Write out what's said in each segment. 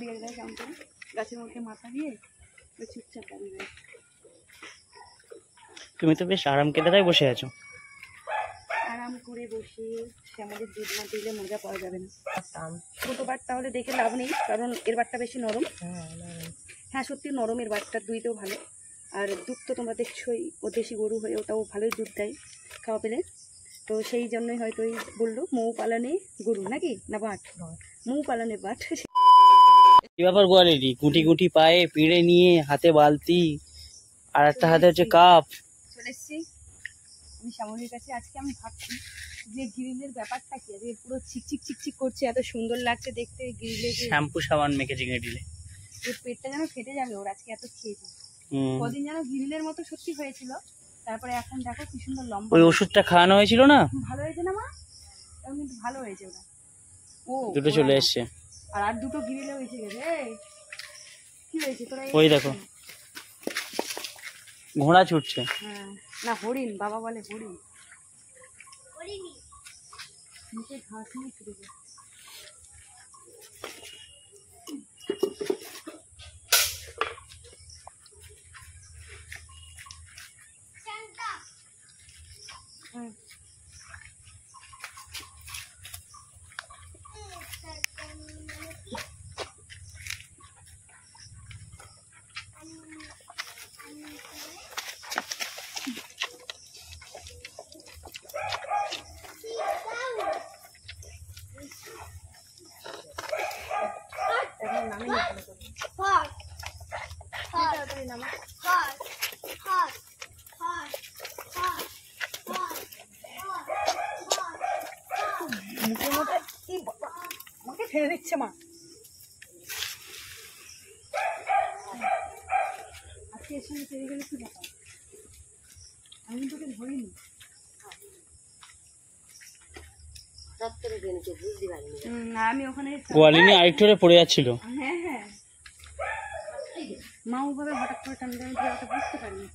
গেছে দেখ কেমন করে গাছের মধ্যে মাথা দিয়ে চুপচাপ দাঁড়িয়ে। তুমি তো বেশ আরাম কেদারায় বসে আছো। আরাম করে বসে সে আমাদের দুধ না দিলে মজা পাওয়া যাবে না। ছোটো বাট তাহলে দেখে লাভ নেই, কারণ এর বাটটা বেশি নরম। হ্যাঁ সত্যি নরম, এর বাটটা দুইতেও ভালো। আর দুধ তো তোমরা দেখছোই, ও দেশি গরু হয়ে ওটাও ভালোই দুধ দেয় খাওয়া পেলে। তো সেই জন্যই হয়তো ওই বললো মৌ পালনে গরু নাকি না বাট, মৌ পালনে বাট। কি ব্যাপার গোয়ালিটি, গুটি গুটি পায়ে পিড়ে নিয়ে হাতে বালতি আর একটা হাতে হচ্ছে কাপ। চলে এসছি আমি শ্যামলীর কাছে। আজকে আমি ভাবছি যে গ্রিলের ব্যাপারটা কি, আজকে পুরো চিকচিক চিকচিক করছে, এত সুন্দর লাগছে দেখতে গ্রিলে। শ্যাম্পু সাবান মেখে চিংড়ি দিলে ওর পেটটা যেন ফেটে যাবে, ওর আজকে এত খেয়েছে। কদিন যেন গ্রিলের মতো সত্যি হয়েছিল, তারপরে এখন দেখো কি সুন্দর লম্বা। ওই ওষুধটা খাওয়ানো হয়েছিল না, ভালো হয়েছে না মা? এখন কিন্তু ভালো হয়েছে ওটা। ও দুটো চলে এসছে আর দুটো গ্রিলে হয়েছে গেছে। কি হয়েছে তোরা? ওই দেখো ঘোড়া ছুটছে। হ্যাঁ না হরিণ, বাবা বলে হরিণ। নিচে ঘাস নিয়ে ছুটে যায়। আমাকে ফেলে দিচ্ছে মা। আজকে এর সঙ্গে ফেলে গেলে কি ব্যাপার? আমি তোকে ধরিনি। আমি ওখানে গোয়ালিনী আরেকটু পড়ে যাচ্ছিল। হ্যাঁ হ্যাঁ মা ওভাবে হঠাৎ করে টান দেয়, ওটা বুঝতে পারিনি।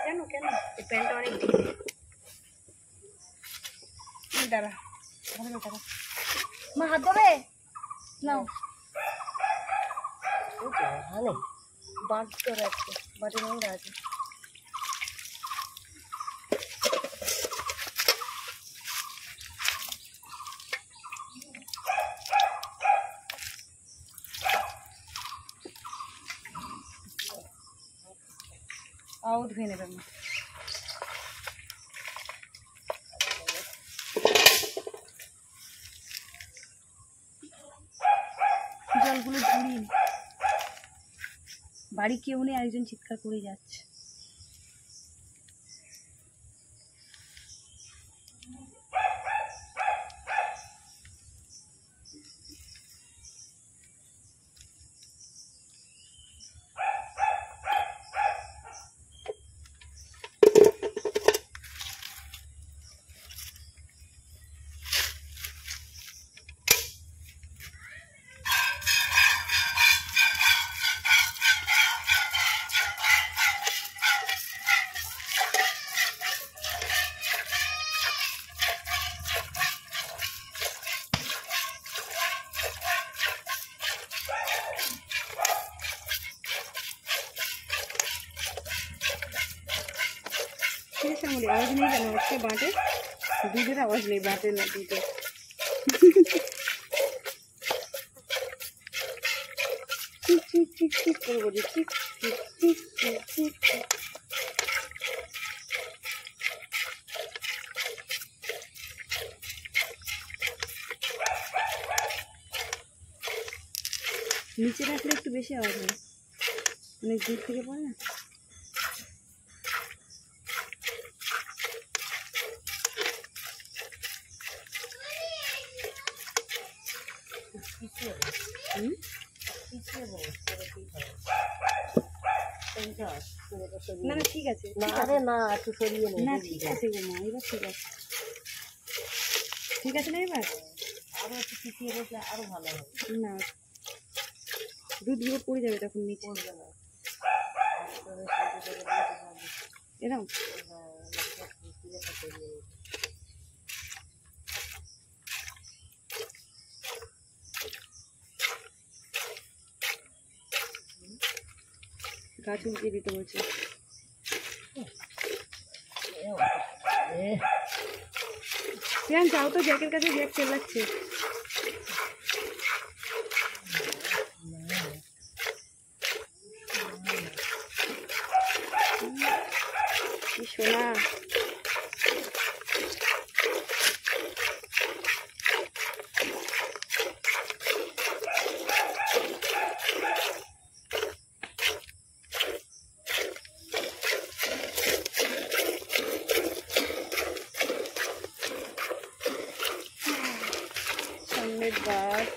কেন কেন প্যান্টটা অনেক ঢিলে। দাঁড়া দাঁড়া মা হাত ধরে নাও। ভালো বাট করে আছে, বাটের মধ্যে আছে। আও ধুয়ে নেবেন না। জলগুলো ধুয়ে বাড়ি কেউ নেই, একজন চিৎকার করে যাচ্ছে। आवाज नहीं करना उसके बाटे दूधेर आवाज नहीं बाटे ना दूधे चिक चिक चिक चिक कर बोली चिक चिक चिक चिक चिक नीचे रखले একটু বেশি আওয়াজ হয় অনেক দূর থেকে পড়ে না না না ঠিক আছে না আরে না একটু সরিয়ে নে না ঠিক আছে গো মা এবার ঠিক আছে না এবার আরো একটু পিছিয়ে বসলে আরো ভালো হবে না দুধ গুলো পড়ে যাবে তখন নিচে এরকম গাছ উল্টে দিতে বলছে। যাও তো, জ্যাকের কাছে জ্যাক চেল্লাচ্ছে। সোনা সামনের বাট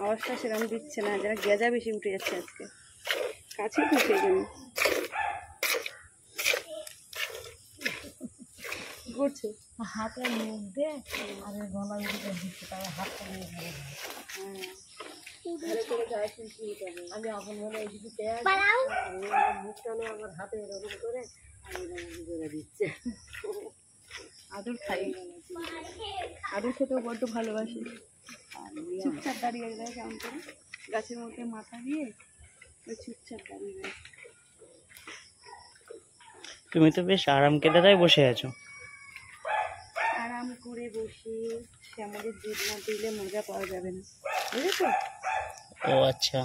আওয়াজটা সেরকম দিচ্ছে না, যারা গেজা বেশি উঠে যাচ্ছে আজকে। কাছে ঢুকে গেল ঘুরছে হাতের মধ্যে আর গলা উঠে দিচ্ছে, তার হাতটা নিয়ে ভালো করে গায়ে শুনছি। আমি আপন মনে এইদিকে মুখটা নিয়ে আমার হাতে এরকম করে আমি দিচ্ছে। আদর খাই, আদর খেতেও বড্ড ভালোবাসি। চুপচাপ দাঁড়িয়ে যায় কেমন করে, গাছের মধ্যে মাথা দিয়ে ওই চুপচাপ দাঁড়িয়ে যায়। তুমি তো বেশ আরাম কেদারায় বসে আছো। আরাম করে বসে শ্যামলের দুধ না দিলে মজা পাওয়া যাবে না, বুঝেছো? ও আচ্ছা,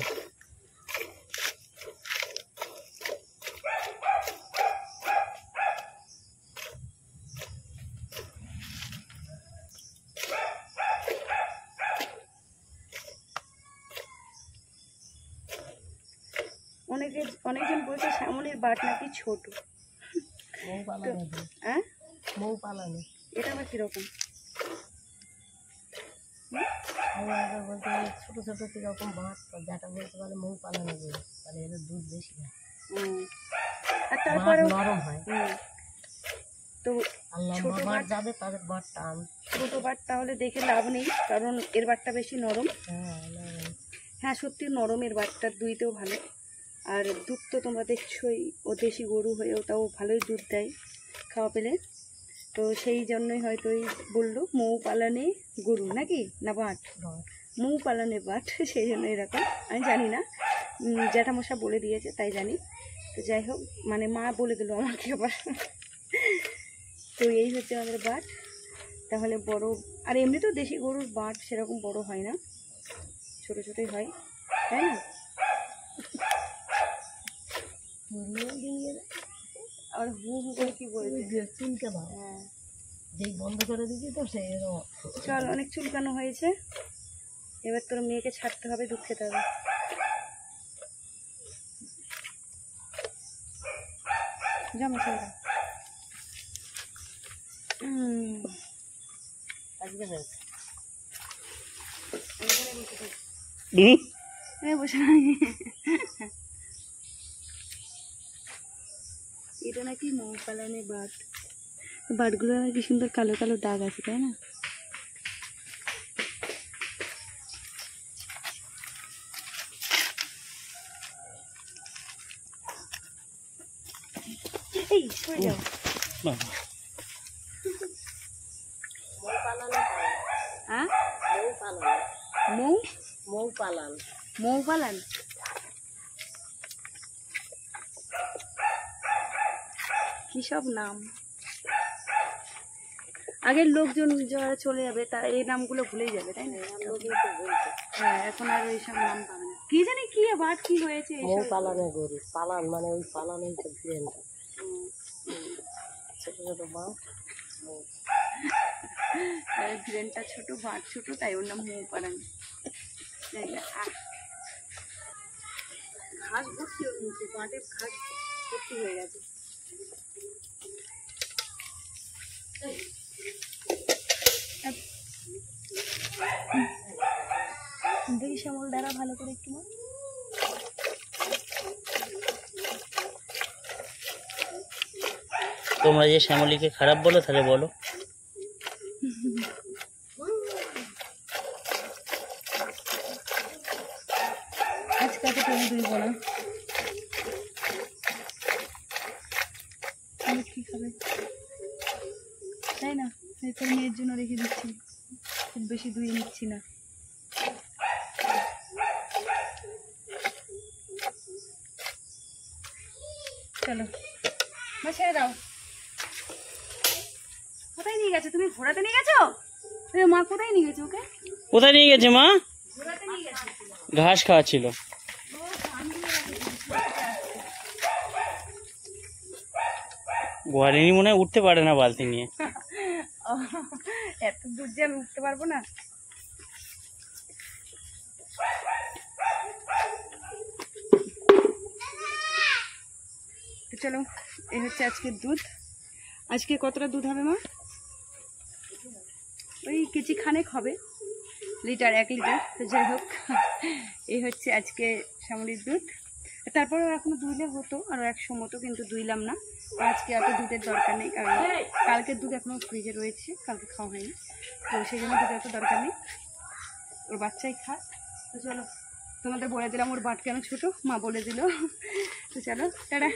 অনেকজন বলছে শ্যামলের বাট নাকি ছোট। মৌ পালানো, হ্যাঁ মৌ পালানো, এটা আবার কিরকম? আমি আগে বলতে ছোটো ছোটো কীরকম বাঁট, যেটা বলতে পারে মৌ পালানো বলে, তাহলে এদের দুধ বেশি হয়, আর তারপরে নরম হয়। তো আর লম্বা বাঁট যাদের তাদের বাঁট টান। ছোট বাট তাহলে দেখে লাভ নেই, কারণ এর বাটটা বেশি নরম। হ্যাঁ সত্যি নরম, এর বাটটা দুইতেও ভালো। আর দুধ তো তোমরা দেখছোই, ও দেশি গরু হয়েও তাও ভালোই দুধ দেয় খাওয়া পেলে। তো সেই জন্যই হয়তো ওই বললো মৌ পালানে গরু নাকি না বাট, মৌ পালানে বাট, সেই জন্য এরকম। আমি জানি না, জ্যাঠামশা বলে দিয়েছে তাই জানি। তো যাই হোক, মানে মা বলে দিল আমাকে আবার। তো এই হচ্ছে আমাদের বাট। তাহলে বড়, আর এমনি তো দেশি গরুর বাট সেরকম বড় হয় না, ছোট ছোটই হয়, তাই না? আর হু হু করে কি বলছে, চুলকানো, হ্যাঁ যেই বন্ধ করে দিচ্ছি তো সেই চল, অনেক চুলকানো হয়েছে, এবার তোর মেয়েকে ছাড়তে হবে, দুধ খেতে হবে। জামা চল আজকে হয়েছে। বসে এটা নাকি মৌ পালানে বাট, বাটগুলো কি সুন্দর কালো কালো দাগ আছে, তাই না? এই সরে যাও। হ্যাঁ মৌ মৌ পালান, মৌ পালান, কি সব নাম। আগের লোকজন যারা চলে যাবে তারা এই নামগুলো ভুলেই যাবে, তাই না? হ্যাঁ, এখন আর এইসব নাম পাবে না। কি জানি কি বাট কি হয়েছে, মৌ পালানে গরু পালান মানে ওই পালান হয়েছে ফ্রেন্ডটা, ছোটো ছোটো বাঁট, ফ্রেন্ডটা ছোট, বাট ছোট, তাই ওর নাম মৌ পালান। ঘাস ভর্তি হয়ে গেছে, বাঁটে ঘাস ভর্তি হয়ে গেছে। দেখি শ্যামল দ্বারা ভালো করে একটু না। তোমরা যে শ্যামলীকে খারাপ বলো, তাহলে বলো। আজকে তো তুমি দুই বলো কি খাবে, তাই না? তোর মেয়ের জন্য রেখে দিচ্ছি, খুব বেশি ধুয়ে নিচ্ছি না। চলো মা ছেড়ে দাও। কোথায় নিয়ে গেছো তুমি? ঘোরাতে নিয়ে গেছো? মা কোথায় নিয়ে গেছো ওকে? কোথায় নিয়ে গেছে মা? ঘোরাতে নিয়ে গেছো। ঘাস খাওয়াচ্ছিল। গোয়ালিনী মনে হয় উঠতে পারে না বালতি নিয়ে। এত দূর যে আমি উঠতে পারবো না। তো চলো, এই হচ্ছে আজকের দুধ। আজকে কতটা দুধ হবে মা? ওই কেজি খানেক হবে, লিটার 1 লিটার। তো যাই হোক, এই হচ্ছে আজকে শ্যামলির দুধ। তারপরেও এখনো দুইলে হতো, আরও 100 মতো, কিন্তু দুইলাম না। আজকে এত দুধের দরকার নেই, কারণ কালকের দুধ এখনো ফ্রিজে রয়েছে, কালকে খাওয়া হয়নি, তো সেই জন্য দুধের এত দরকার নেই, ওর বাচ্চাই খা। তো চলো, তোমাদের বলে দিলাম ওর বাট কেন ছোটো, মা বলে দিল। তো চলো টাটা।